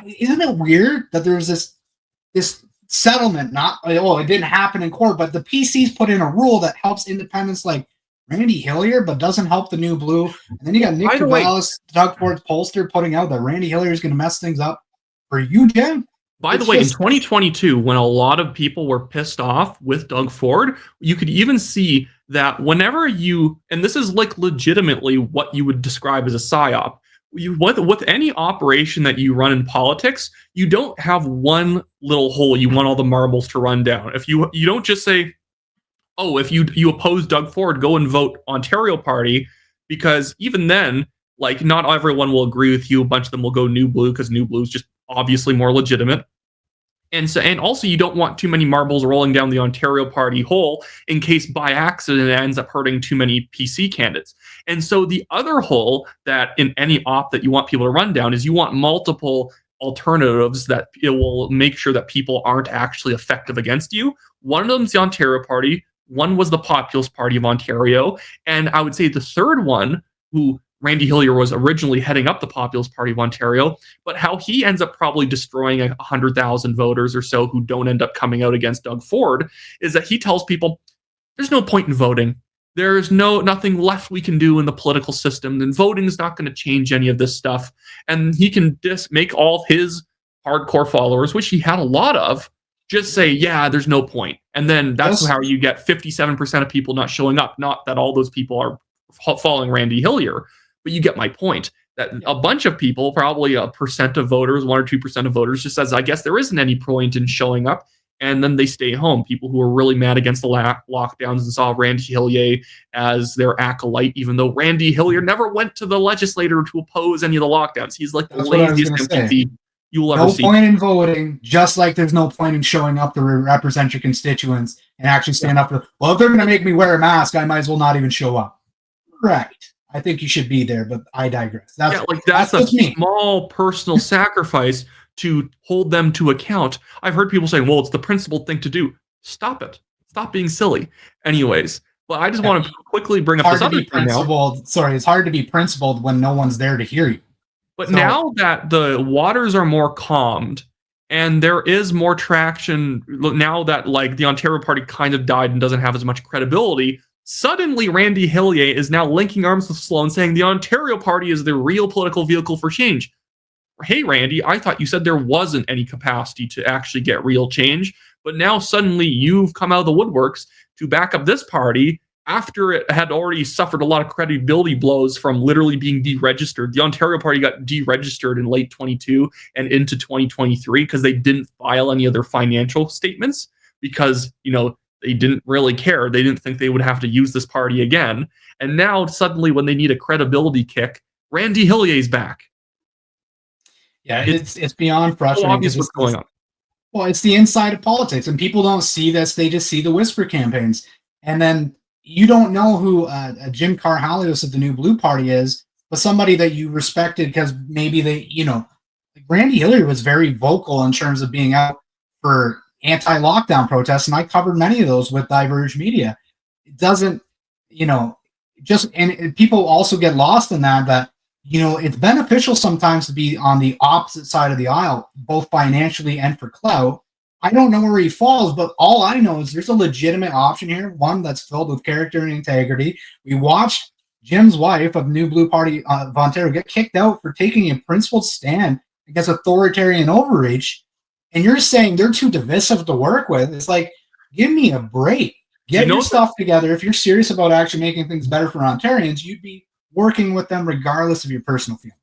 Speaker 2: isn't it weird that there's this settlement? Not it didn't happen in court, but the PC's put in a rule that helps independents like Randy Hillier, but doesn't help the New Blue. And then you got Nick Cavalis, Doug Ford's pollster, putting out that Randy Hillier is going to mess things up for you, Jim.
Speaker 1: By the way, in 2022, when a lot of people were pissed off with Doug Ford, you could even see that whenever and this is like legitimately what you would describe as a psyop, with any operation that you run in politics, you don't have one little hole you want all the marbles to run down. If you don't just say, oh, if you oppose Doug Ford, go and vote Ontario Party, because even then, like, not everyone will agree with you. A bunch of them will go New Blue because New Blue is just obviously more legitimate. And also you don't want too many marbles rolling down the Ontario Party hole in case by accident it ends up hurting too many PC candidates. And so the other hole that in any op that you want people to run down is you want multiple alternatives that it will make sure that people aren't actually effective against you. One of them is the Ontario Party. One was the Populist Party of Ontario. And I would say the third one, who Randy Hillier was originally heading up the Populist Party of Ontario, but how he ends up probably destroying 100,000 voters or so who don't end up coming out against Doug Ford, is that he tells people, there's no point in voting. There's nothing left we can do in the political system, and voting is not going to change any of this stuff. And he can just make all of his hardcore followers, which he had a lot of, just say, yeah, there's no point. And then that's how you get 57% of people not showing up. Not that all those people are following Randy Hillier, but you get my point, that a bunch of people, probably a percent of voters, 1 or 2% of voters, just says, I guess there isn't any point in showing up. And then they stay home. People who are really mad against the lockdowns and saw Randy Hillier as their acolyte, even though Randy Hillier never went to the legislature to oppose any of the lockdowns. He's like the laziest MPP you will ever see.
Speaker 2: No point in voting, just like there's no point in showing up to represent your constituents and actually stand up for, well, if they're going to make me wear a mask, I might as well not even show up. Right. I think you should be there, but I digress.
Speaker 1: That's a small personal sacrifice to hold them to account. I've heard people saying, well, it's the principled thing to do. Stop it. Stop being silly. Anyways, but I just want to quickly bring up this other thing now.
Speaker 2: Sorry, it's hard to be principled when no one's there to hear you.
Speaker 1: But now that the waters are more calmed and there is more traction, now that like the Ontario Party kind of died and doesn't have as much credibility, suddenly Randy Hillier is now linking arms with Sloan, saying the Ontario Party is the real political vehicle for change. Hey, Randy, I thought you said there wasn't any capacity to actually get real change, but now suddenly you've come out of the woodworks to back up this party after it had already suffered a lot of credibility blows from literally being deregistered. The Ontario Party got deregistered in late 22 and into 2023 because they didn't file any of their financial statements because, they didn't really care. They didn't think they would have to use this party again. And now suddenly when they need a credibility kick, Randy Hillier's back.
Speaker 2: Yeah, it's beyond frustrating.
Speaker 1: Obvious what's going on.
Speaker 2: Well, it's the inside of politics, and people don't see this. They just see the whisper campaigns. And then you don't know who Jim Karahalios of the New Blue Party is, but somebody that you respected because maybe Randy Hillier was very vocal in terms of being out for anti-lockdown protests, and I covered many of those with Diverge Media. It doesn't, and people also get lost in that it's beneficial sometimes to be on the opposite side of the aisle, both financially and for clout. I don't know where he falls, but all I know is there's a legitimate option here, one that's filled with character and integrity. We watched Jim's wife of New Blue Party of Ontario get kicked out for taking a principled stand against authoritarian overreach, and you're saying they're too divisive to work with. It's like, give me a break. Get your stuff together. If you're serious about actually making things better for Ontarians, you'd be working with them regardless of your personal feelings.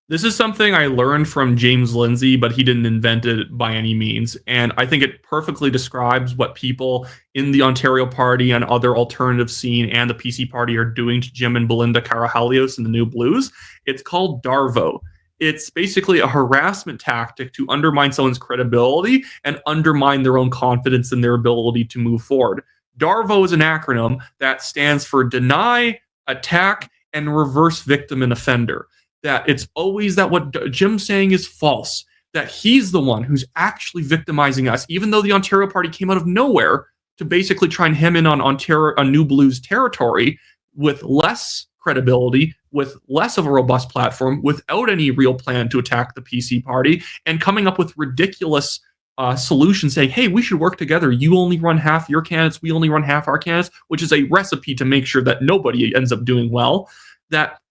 Speaker 1: This is something I learned from James Lindsay, but he didn't invent it by any means. And I think it perfectly describes what people in the Ontario Party and other alternative scene and the PC Party are doing to Jim and Belinda Karahalios and the New Blues. It's called Darvo. It's basically a harassment tactic to undermine someone's credibility and undermine their own confidence in their ability to move forward. Darvo is an acronym that stands for deny, attack and reverse victim and offender. That it's always that what Jim's saying is false, that he's the one who's actually victimizing us, even though the Ontario Party came out of nowhere to basically try and hem in on New Blue's territory with less credibility, with less of a robust platform, without any real plan to attack the PC party, and coming up with ridiculous solutions saying, hey, we should work together. You only run half your candidates, we only run half our candidates, which is a recipe to make sure that nobody ends up doing well.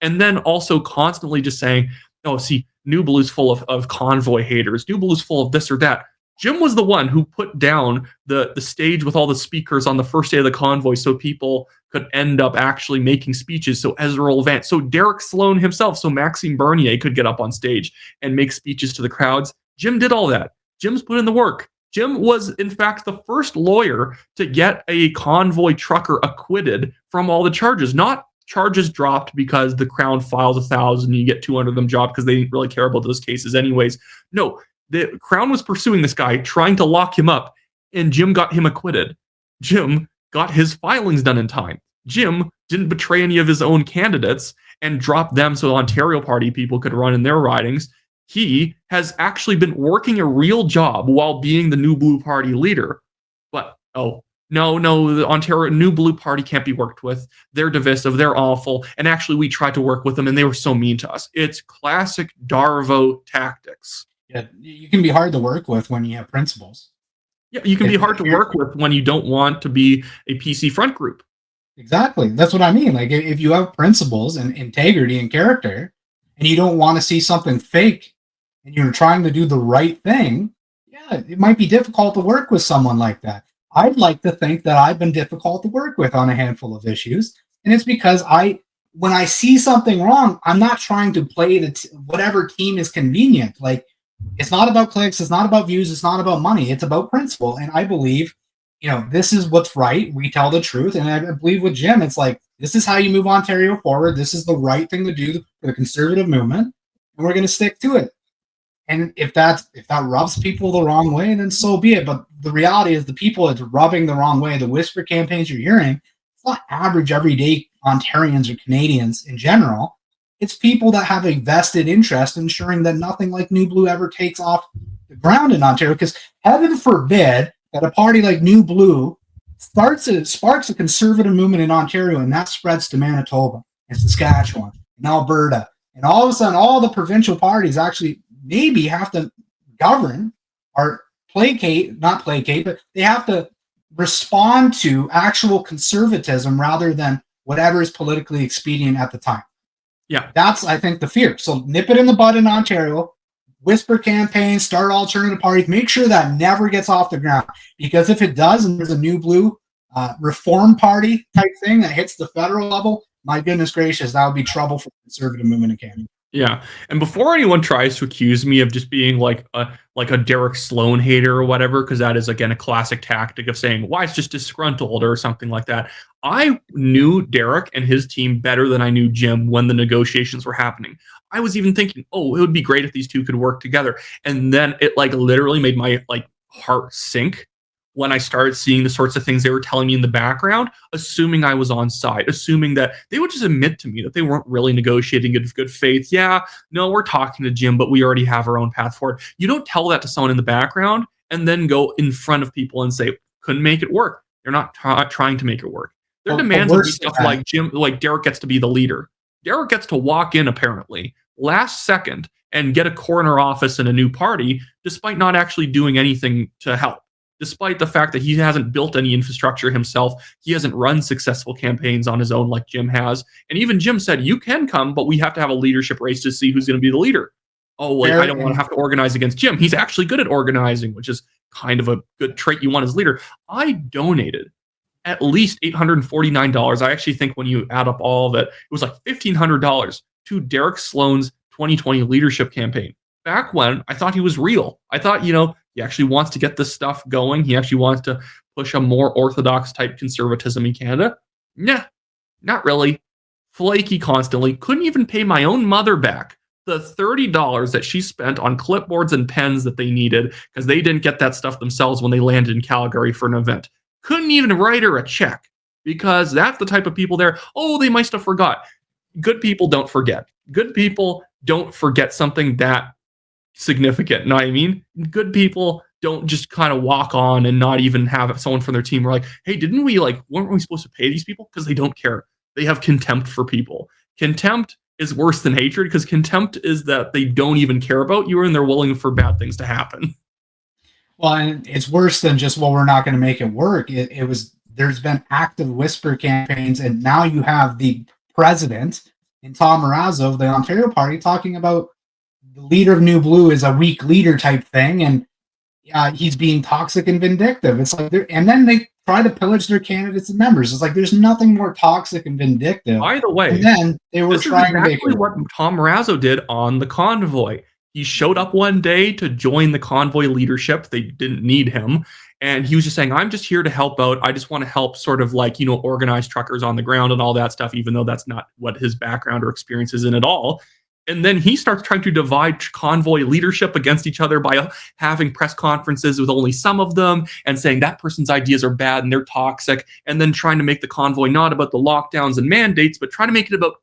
Speaker 1: And then also constantly just saying, oh, see, New Blue's full of convoy haters. New Blue's full of this or that. Jim was the one who put down the stage with all the speakers on the first day of the convoy so people could end up actually making speeches. So Ezra will advance. So Derek Sloan himself, so Maxime Bernier could get up on stage and make speeches to the crowds. Jim did all that. Jim's put in the work. Jim was, in fact, the first lawyer to get a convoy trucker acquitted from all the charges. Not charges dropped because the Crown files 1,000 and you get 200 of them dropped because they didn't really care about those cases anyways. No, the Crown was pursuing this guy, trying to lock him up, and Jim got him acquitted. Jim got his filings done in time. Jim didn't betray any of his own candidates and drop them so Ontario Party people could run in their ridings. He has actually been working a real job while being the New Blue Party leader. But, oh, no, the Ontario New Blue Party can't be worked with. They're divisive, they're awful, and actually we tried to work with them and they were so mean to us. It's classic Darvo tactics.
Speaker 2: Yeah, you can be hard to work with when you have principles.
Speaker 1: Yeah, you can be hard to work with when you don't want to be a PC front group.
Speaker 2: Exactly. That's what I mean. Like, if you have principles and integrity and character, and you don't want to see something fake, and you're trying to do the right thing, yeah, it might be difficult to work with someone like that. I'd like to think that I've been difficult to work with on a handful of issues, and it's because when I see something wrong, I'm not trying to play whatever team is convenient. Like, it's not about clicks, it's not about views, it's not about money, it's about principle. And I believe, this is what's right. We tell the truth. And I believe with Jim, it's like, this is how you move Ontario forward. This is the right thing to do for the conservative movement. And we're going to stick to it. And if that rubs people the wrong way, then so be it. But the reality is the people it's rubbing the wrong way, the whisper campaigns you're hearing, it's not average everyday Ontarians or Canadians in general. It's people that have a vested interest in ensuring that nothing like New Blue ever takes off the ground in Ontario. Because heaven forbid that a party like New Blue sparks a conservative movement in Ontario, and that spreads to Manitoba and Saskatchewan and Alberta. And all of a sudden, all the provincial parties actually maybe have to govern or not placate, but they have to respond to actual conservatism rather than whatever is politically expedient at the time.
Speaker 1: Yeah.
Speaker 2: That's, I think, the fear. So nip it in the bud in Ontario, whisper campaigns, start alternative parties, make sure that never gets off the ground. Because if it does, and there's a New Blue reform party type thing that hits the federal level, my goodness gracious, that would be trouble for the conservative movement in Canada.
Speaker 1: Yeah, and before anyone tries to accuse me of just being like a Derek Sloan hater or whatever, because that is again a classic tactic of saying why it's just disgruntled or something like that. I knew Derek and his team better than I knew Jim when the negotiations were happening. I was even thinking, oh, it would be great if these two could work together, and then it literally made my heart sink when I started seeing the sorts of things they were telling me in the background, assuming I was on side, assuming that they would just admit to me that they weren't really negotiating in good faith. Yeah, no, we're talking to Jim, but we already have our own path forward. You don't tell that to someone in the background and then go in front of people and say, couldn't make it work. They're not trying to make it work. Their demands would be stuff like Derek gets to be the leader. Derek gets to walk in, apparently, last second and get a corner office in a new party, despite not actually doing anything to help. Despite the fact that he hasn't built any infrastructure himself, he hasn't run successful campaigns on his own like Jim has. And even Jim said, you can come, but we have to have a leadership race to see who's going to be the leader. Oh, I don't want to have to organize against Jim. He's actually good at organizing, which is kind of a good trait you want as leader. I donated at least $849. I actually think when you add up all of it, it was like $1,500 to Derek Sloan's 2020 leadership campaign. Back when I thought he was real. I thought, he actually wants to get this stuff going. He actually wants to push a more orthodox type conservatism in Canada. Nah, not really. Flaky constantly. Couldn't even pay my own mother back the $30 that she spent on clipboards and pens that they needed because they didn't get that stuff themselves when they landed in Calgary for an event. Couldn't even write her a check. because that's the type of people there. Oh, they might have forgot. Good people don't forget. Good people don't forget something that significant. Know what I mean? Good people don't just kind of walk on and not even have someone from their team. We're like, hey, weren't we supposed to pay these people? Because they don't care. They have contempt for people. Contempt is worse than hatred because contempt is that they don't even care about you and they're willing for bad things to happen.
Speaker 2: Well, and it's worse than just, well, we're not going to make it work. There's been active whisper campaigns, and now you have the president and Tom Marazzo of the Ontario Party talking about the leader of New Blue is a weak leader type thing, and he's being toxic and vindictive. It's like, and then they try to pillage their candidates and members. It's like there's nothing more toxic and vindictive.
Speaker 1: By the way,
Speaker 2: and then they were trying
Speaker 1: exactly
Speaker 2: to make
Speaker 1: what Tom Marazzo did on the convoy. He showed up one day to join the convoy leadership. They didn't need him. And he was just saying, I'm just here to help out. I just want to help sort of like, organize truckers on the ground and all that stuff, even though that's not what his background or experience is in at all. And then he starts trying to divide convoy leadership against each other by having press conferences with only some of them and saying that person's ideas are bad and they're toxic. And then trying to make the convoy not about the lockdowns and mandates, but trying to make it about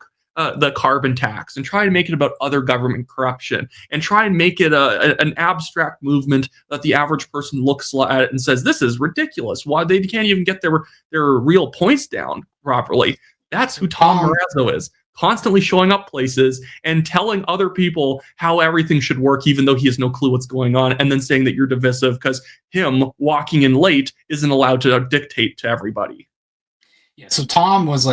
Speaker 1: the carbon tax and try to make it about other government corruption and try and make it an abstract movement that the average person looks at it and says, this is ridiculous. Why they can't even get their real points down properly. That's who Tom Marazzo is. Constantly showing up places and telling other people how everything should work, even though he has no clue what's going on, and then saying that you're divisive because him walking in late isn't allowed to dictate to everybody.
Speaker 2: Yeah, so Tom was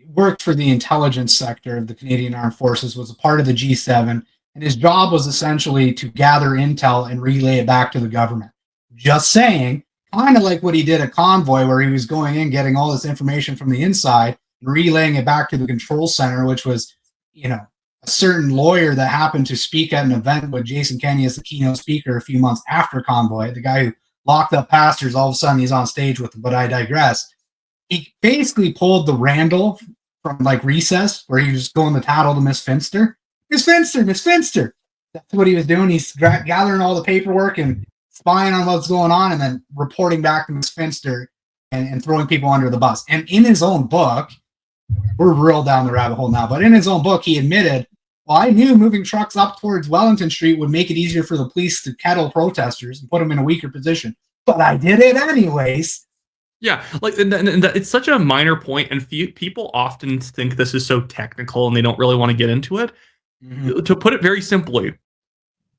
Speaker 2: worked for the intelligence sector of the Canadian Armed Forces, was a part of the G7, and his job was essentially to gather intel and relay it back to the government. Just saying, kind of like what he did at Convoy, where he was going in, getting all this information from the inside, relaying it back to the control center, which was, a certain lawyer that happened to speak at an event with Jason Kenney as the keynote speaker a few months after Convoy, the guy who locked up pastors, all of a sudden he's on stage with them, but I digress. He basically pulled the Randall from Recess, where he was going to tattle to Miss Finster. Miss Finster. That's what he was doing. He's gathering all the paperwork and spying on what's going on and then reporting back to Miss Finster and throwing people under the bus. And in his own book, we're real down the rabbit hole now, but in his own book, he admitted, well, I knew moving trucks up towards Wellington Street would make it easier for the police to kettle protesters and put them in a weaker position. But I did it anyways.
Speaker 1: Yeah, and it's such a minor point, and people often think this is so technical and they don't really want to get into it. Mm-hmm. To put it very simply,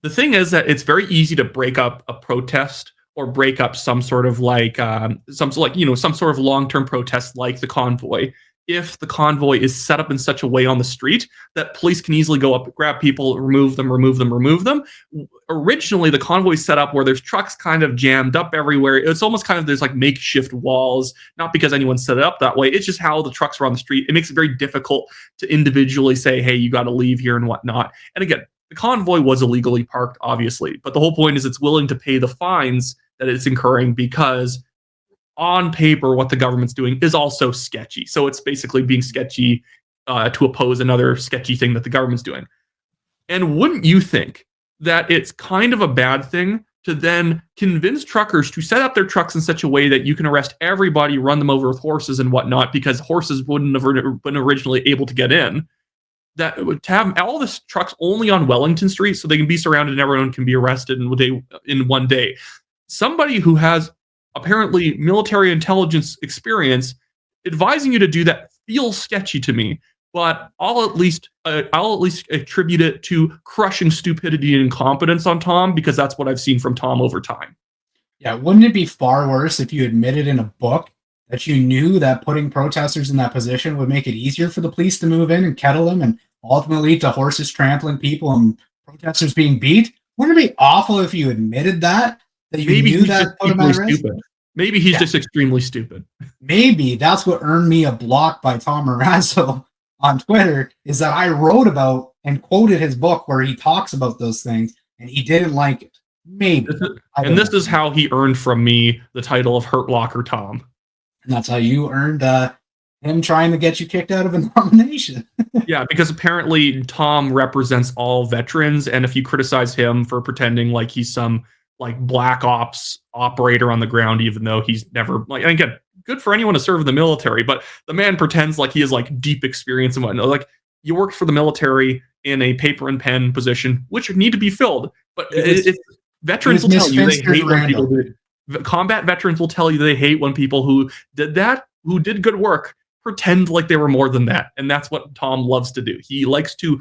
Speaker 1: the thing is that it's very easy to break up a protest or break up some sort of some sort of long-term protest like the convoy, if the convoy is set up in such a way on the street that police can easily go up, grab people, remove them. Originally, the convoy set up where there's trucks kind of jammed up everywhere. It's almost kind of, there's makeshift walls, not because anyone set it up that way. It's just how the trucks are on the street. It makes it very difficult to individually say, hey, you got to leave here and whatnot. And again, the convoy was illegally parked, obviously, but the whole point is it's willing to pay the fines that it's incurring because on paper, what the government's doing is also sketchy. So it's basically being sketchy to oppose another sketchy thing that the government's doing. And wouldn't you think that it's kind of a bad thing to then convince truckers to set up their trucks in such a way that you can arrest everybody, run them over with horses and whatnot, because horses wouldn't have been originally able to get in? That to have all the trucks only on Wellington Street so they can be surrounded and everyone can be arrested in one day. Somebody who has apparently military intelligence experience advising you to do that feels sketchy to me, but I'll at least attribute it to crushing stupidity and incompetence on Tom, because that's what I've seen from Tom over time.
Speaker 2: Yeah, wouldn't it be far worse if you admitted in a book that you knew that putting protesters in that position would make it easier for the police to move in and kettle them and ultimately lead to horses trampling people and protesters being beat? Wouldn't it be awful if you admitted that you
Speaker 1: Maybe
Speaker 2: knew that put him at risk?
Speaker 1: Maybe he's just extremely stupid.
Speaker 2: Maybe that's what earned me a block by Tom Marazzo on Twitter, is that I wrote about and quoted his book where he talks about those things and he didn't like it. Maybe.
Speaker 1: This is how he earned from me the title of Hurt Locker Tom.
Speaker 2: And that's how you earned him trying to get you kicked out of a nomination.
Speaker 1: Yeah, because apparently Tom represents all veterans, and if you criticize him for pretending like he's some black ops operator on the ground, even though he's never, and again, good for anyone to serve in the military, but the man pretends like he has like deep experience and whatnot. Like, you worked for the military in a paper and pen position, which need to be filled. But veterans will tell you they hate when people do it. Combat veterans will tell you they hate when people who did that, who did good work, pretend like they were more than that. And that's what Tom loves to do. He likes to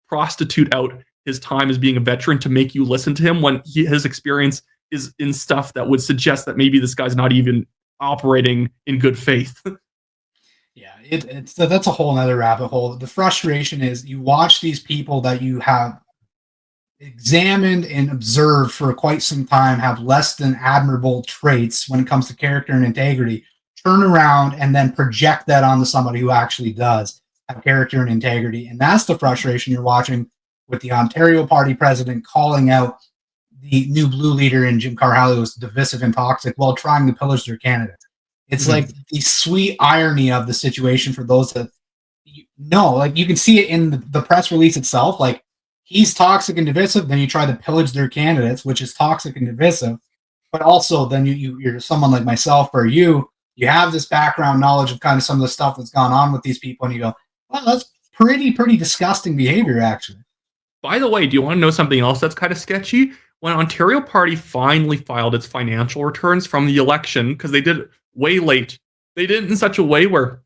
Speaker 1: prostitute out his time as being a veteran to make you listen to him when his experience is in stuff that would suggest that maybe this guy's not even operating in good faith.
Speaker 2: Yeah, that's a whole nother rabbit hole. The frustration is you watch these people that you have examined and observed for quite some time have less than admirable traits when it comes to character and integrity, turn around and then project that onto somebody who actually does have character and integrity. And that's the frustration you're watching with the Ontario Party president calling out the new blue leader in Jim Carhaley was divisive and toxic while trying to pillage their candidate. It's like the sweet irony of the situation for those that know, like you can see it in the press release itself. Like, he's toxic and divisive, then you try to pillage their candidates, which is toxic and divisive. But also then you're someone like myself or you have this background knowledge of kind of some of the stuff that's gone on with these people, and you go, well, that's pretty disgusting behavior, actually.
Speaker 1: By the way, do you want to know something else that's kind of sketchy? When Ontario Party finally filed its financial returns from the election, because they did it way late, they did it in such a way where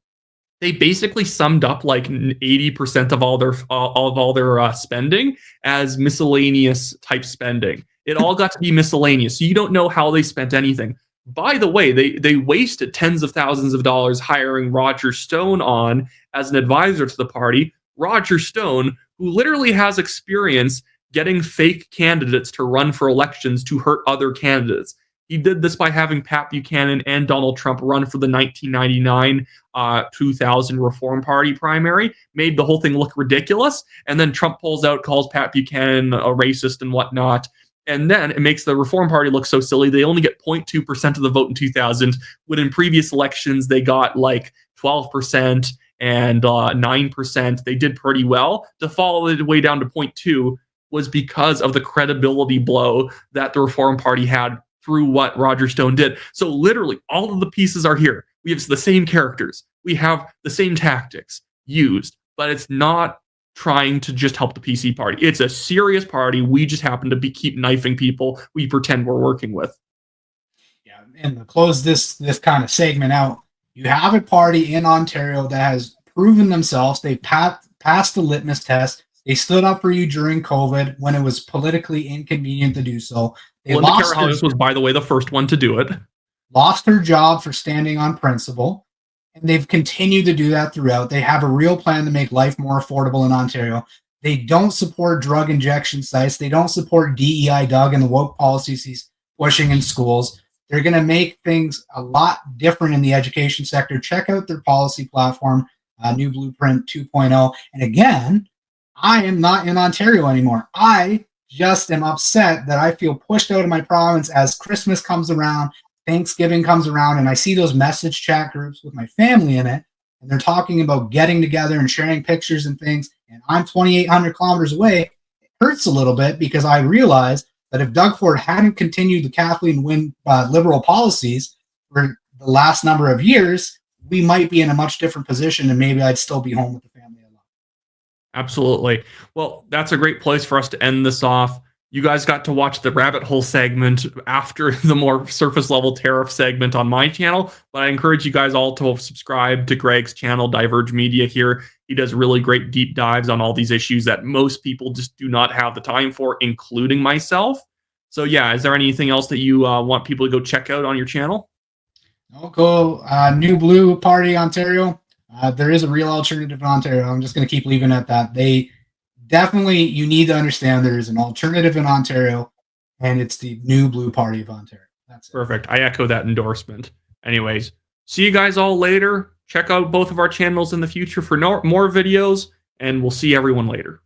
Speaker 1: they basically summed up like 80% of all their spending as miscellaneous type spending. It all got to be miscellaneous, so you don't know how they spent anything. By the way, they wasted tens of thousands of dollars hiring Roger Stone on as an advisor to the party. Roger Stone, who literally has experience getting fake candidates to run for elections to hurt other candidates. He did this by having Pat Buchanan and Donald Trump run for the 1999 2000 Reform Party primary, made the whole thing look ridiculous, and then Trump pulls out, calls Pat Buchanan a racist and whatnot, and then it makes the Reform Party look so silly. They only get 0.2% of the vote in 2000, when in previous elections they got like 12% and 9%. They did pretty well. To fall the way down to 0.2 was because of the credibility blow that the Reform Party had through what Roger Stone did. So literally all of the pieces are here. We have the same characters. We have the same tactics used, but it's not trying to just help the PC party. It's a serious party. We just happen to keep knifing people we pretend we're working with.
Speaker 2: Yeah, and to close this kind of segment out, you have a party in Ontario that has proven themselves. They passed the litmus test. They stood up for you during COVID when it was politically inconvenient to do so.
Speaker 1: Linda Carhaley was, by the way, the first one to do it.
Speaker 2: Lost her job for standing on principle, and they've continued to do that throughout. They have a real plan to make life more affordable in Ontario. They don't support drug injection sites. They don't support DEI Doug and the woke policies he's pushing in schools. They're going to make things a lot different in the education sector. Check out their policy platform, New Blueprint 2.0. And again, I am not in Ontario anymore. I just am upset that I feel pushed out of my province as Christmas comes around, Thanksgiving comes around, and I see those message chat groups with my family in it, and they're talking about getting together and sharing pictures and things, and I'm 2,800 kilometers away. It hurts a little bit because I realize that if Doug Ford hadn't continued the Kathleen Wynne liberal policies for the last number of years, we might be in a much different position, and maybe I'd still be home with the family.
Speaker 1: Absolutely. Well, that's a great place for us to end this off. You guys got to watch the rabbit hole segment after the more surface level tariff segment on my channel, but I encourage you guys all to subscribe to Greg's channel, Diverge Media here. He does really great deep dives on all these issues that most people just do not have the time for, including myself. So yeah, is there anything else that you want people to go check out on your channel?
Speaker 2: I'll go New Blue Party Ontario. There is a real alternative in Ontario. I'm just going to keep leaving it at that. They definitely, you need to understand there is an alternative in Ontario, and it's the New Blue Party of Ontario. That's it.
Speaker 1: Perfect. I echo that endorsement. Anyways, see you guys all later. Check out both of our channels in the future for more videos, and we'll see everyone later.